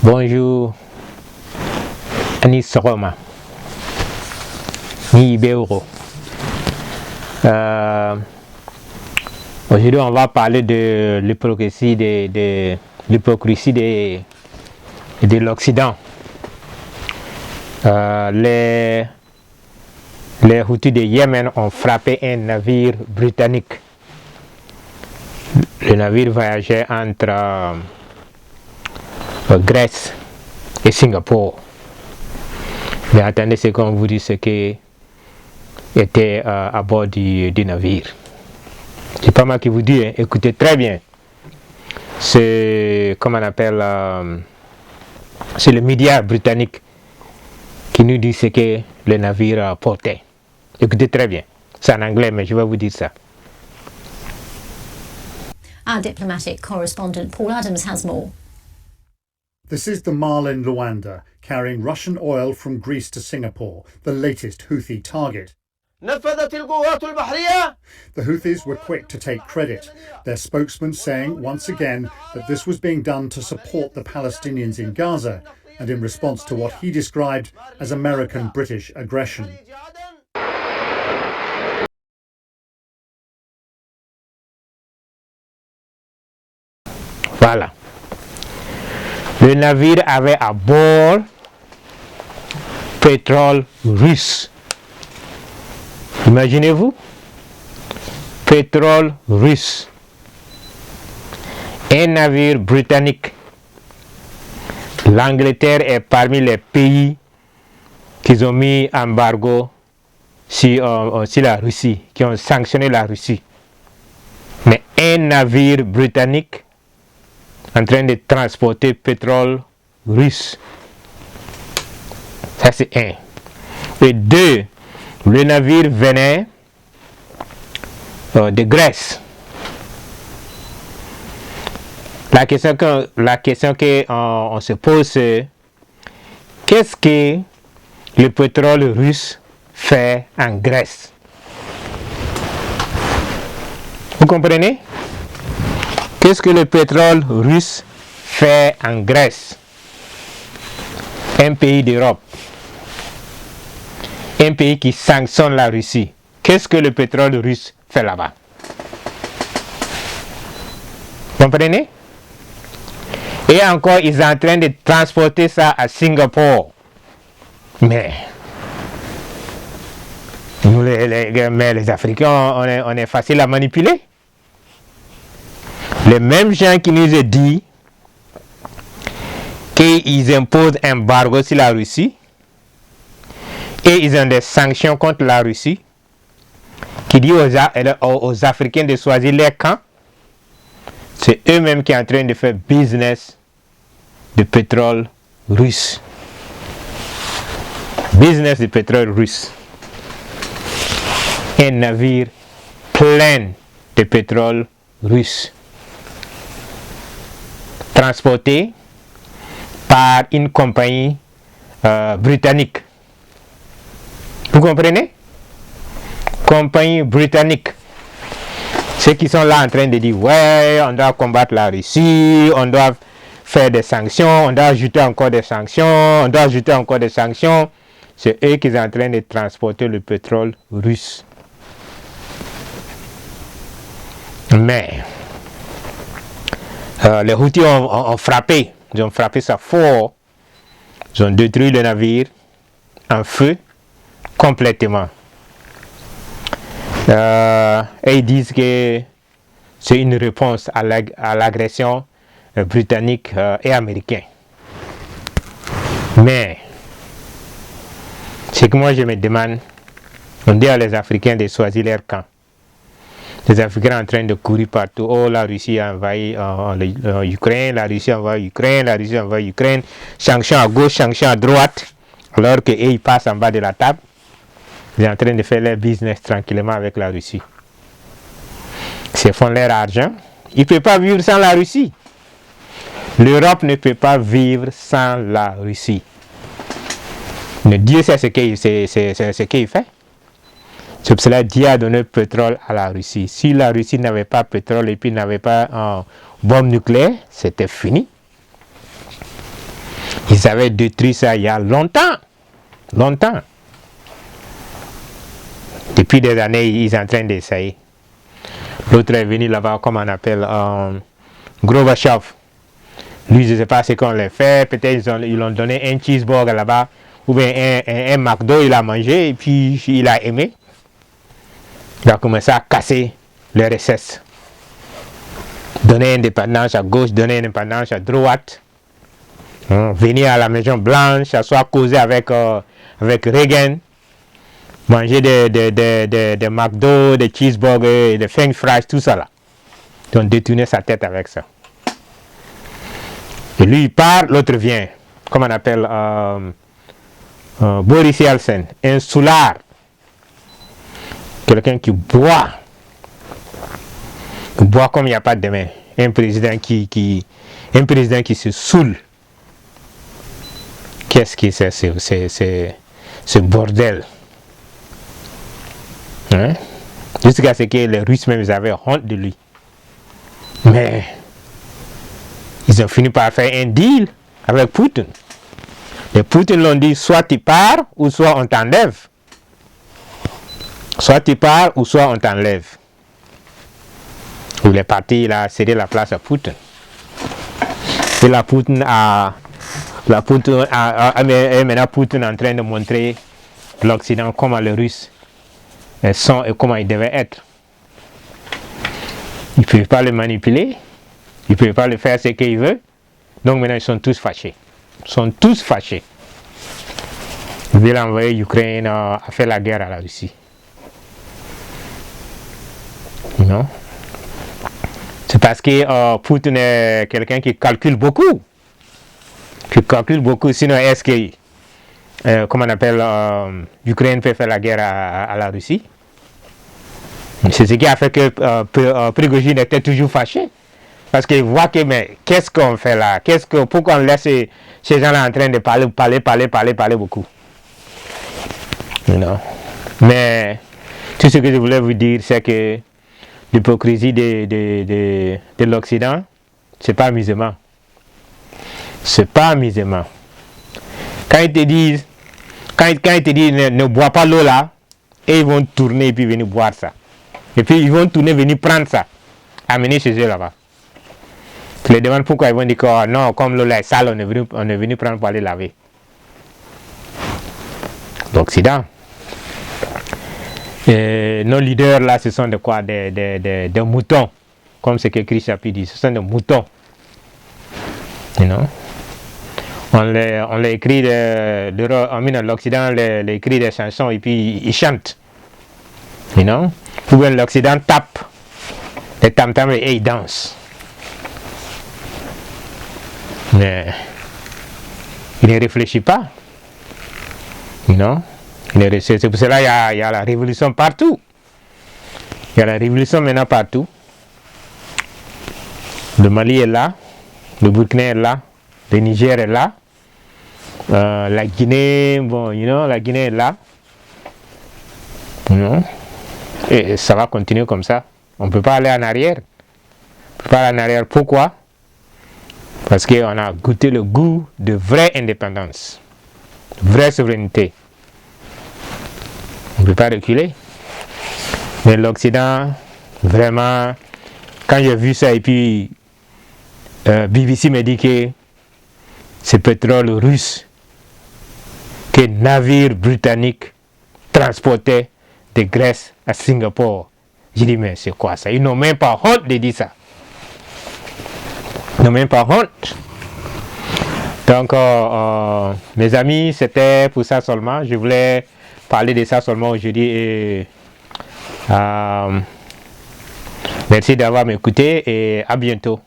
Bonjour, Anis Roma, ni Beuro. Aujourd'hui, on va parler de l'hypocrisie de l'Occident. Les Houthis de Yémen ont frappé un navire britannique. Le navire voyageait entre Grèce et Singapour. Mais attendez, c'est qu'on vous dit ce qui était à bord du navire. C'est pas moi qui vous dis, hein. Écoutez très bien. C'est, comment on appelle, c'est le média britannique qui nous dit ce que le navire portait. Écoutez très bien. C'est en anglais, mais je vais vous dire ça. Our diplomatic correspondent Paul Adams has more. This is the Marlin Luanda, carrying Russian oil from Greece to Singapore, the latest Houthi target. The Houthis were quick to take credit, their spokesman saying once again that this was being done to support the Palestinians in Gaza and in response to what he described as American-British aggression. Voilà. Le navire avait à bord pétrole russe. Imaginez-vous, pétrole russe. Un navire britannique. L'Angleterre est parmi les pays qui ont mis embargo sur la Russie, qui ont sanctionné la Russie. Mais un navire britannique en train de transporter pétrole russe. Ça c'est un. Et deux, le navire venait de Grèce. La question qu'on se pose, c'est qu'est-ce que le pétrole russe fait en Grèce? Vous comprenez? Qu'est-ce que le pétrole russe fait en Grèce? Un pays d'Europe. Un pays qui sanctionne la Russie. Qu'est-ce que le pétrole russe fait là-bas? Vous comprenez? Et encore, ils sont en train de transporter ça à Singapour. Mais nous, les Africains, on est facile à manipuler. Les mêmes gens qui nous ont dit qu'ils imposent un embargo sur la Russie et ils ont des sanctions contre la Russie, qui disent aux Africains de choisir les camps, c'est eux-mêmes qui sont en train de faire business de pétrole russe. Business de pétrole russe. Un navire plein de pétrole russe, transporté par une compagnie britannique. Vous comprenez? Compagnie britannique. Ceux qui sont là en train de dire ouais, on doit combattre la Russie, on doit faire des sanctions, on doit ajouter encore des sanctions, on doit ajouter encore des sanctions. C'est eux qui sont en train de transporter le pétrole russe. Mais les Houthis ont frappé. Ils ont frappé ça fort. Ils ont détruit le navire en feu complètement. Et ils disent que c'est une réponse à l'agression britannique et américaine. Mais ce que moi je me demande, on dit à les Africains de choisir leur camp. Les Africains en train de courir partout. Oh, la Russie a envahi l'Ukraine, la Russie a envahi l'Ukraine, la Russie a envahi l'Ukraine. Sanctions à gauche, sanctions à droite. Alors qu'ils passent en bas de la table. Ils sont en train de faire leur business tranquillement avec la Russie. Ils font leur argent. Ils ne peuvent pas vivre sans la Russie. L'Europe ne peut pas vivre sans la Russie. Mais Dieu sait ce qu'il fait. C'est pour cela que Dieu a donné le pétrole à la Russie. Si la Russie n'avait pas de pétrole et puis n'avait pas une bombe nucléaire, c'était fini. Ils avaient détruit ça il y a longtemps. Longtemps. Depuis des années, ils sont en train d'essayer. L'autre est venu là-bas, comme on appelle, Gorbatchev. Lui, je ne sais pas ce qu'on l'a fait. Peut-être ils l'ont donné un cheeseburger là-bas, ou bien un McDo, il a mangé, et puis il a aimé. Il a commencé à casser les RSS. Donner indépendance à gauche, donner indépendance à droite. Venir à la Maison Blanche, s'asseoir, causer avec Reagan. Manger des McDo, des cheeseburgers, des French fries, tout ça là. Ils ont détourné sa tête avec ça. Et lui il part, l'autre vient. Comme on appelle Boris Yeltsin, un soulard. Quelqu'un qui boit. Il boit comme il n'y a pas de demain. Un président qui se saoule. Qu'est-ce que c'est ce bordel? Hein? Jusqu'à ce que les Russes même avaient honte de lui. Mais ils ont fini par faire un deal avec Poutine. Et Poutine l'ont dit, soit tu pars ou soit on t'enlève. Soit tu pars ou soit on t'enlève. Il est parti, il a cédé la place à Poutine. Et maintenant Poutine est en train de montrer l'Occident comment les Russes sont et comment ils devaient être. Ils ne peuvent pas le manipuler, ils ne peuvent pas le faire ce qu'ils veulent. Donc maintenant ils sont tous fâchés. Ils sont tous fâchés. Ils veulent envoyer l'Ukraine à faire la guerre à la Russie. Non? C'est parce que Poutine est quelqu'un qui calcule beaucoup. Sinon est-ce que comment on appelle, l'Ukraine peut faire la guerre à la Russie. C'est ce qui a fait que Prigojine était toujours fâché. Parce qu'il voit que, mais qu'est-ce qu'on fait là? Pourquoi on laisse ces gens-là en train de parler beaucoup? You know? Mais tout ce que je voulais vous dire, c'est que l'hypocrisie de l'Occident, c'est pas amusement. C'est pas amusement. Quand ils te disent, ne bois pas l'eau là, et ils vont tourner et puis venir boire ça. Et puis ils vont tourner, venir prendre ça, amener chez eux là-bas. Tu les demandes pourquoi, ils vont dire que oh, non, comme l'eau là est sale, on est venu prendre pour aller laver. L'Occident. Nos leaders là, ce sont de quoi? Des moutons. Comme ce que Chris Chapi dit, ce sont des moutons. You know? On les écrit, l'Occident les écrit des chansons et puis ils chantent. You know? Ou bien l'Occident tape les tam-tams et ils dansent. Mais il ne réfléchit pas. You know? C'est pour cela qu'il y a la révolution partout. Il y a la révolution maintenant partout. Le Mali est là, le Burkina est là, le Niger est là, la Guinée, bon, la Guinée est là. Et ça va continuer comme ça. On ne peut pas aller en arrière. On peut pas aller en arrière. Pourquoi? Parce qu'on a goûté le goût de vraie indépendance, de vraie souveraineté. On ne peut pas reculer. Mais l'Occident, vraiment, quand j'ai vu ça et puis BBC me dit que c'est pétrole russe que navire britannique transportait de Grèce à Singapour. J'ai dit mais c'est quoi ça? Ils n'ont même pas honte de dire ça. Ils n'ont même pas honte. Donc mes amis, c'était pour ça seulement. Je voulais parler de ça seulement aujourd'hui et merci d'avoir m'écouté et à bientôt.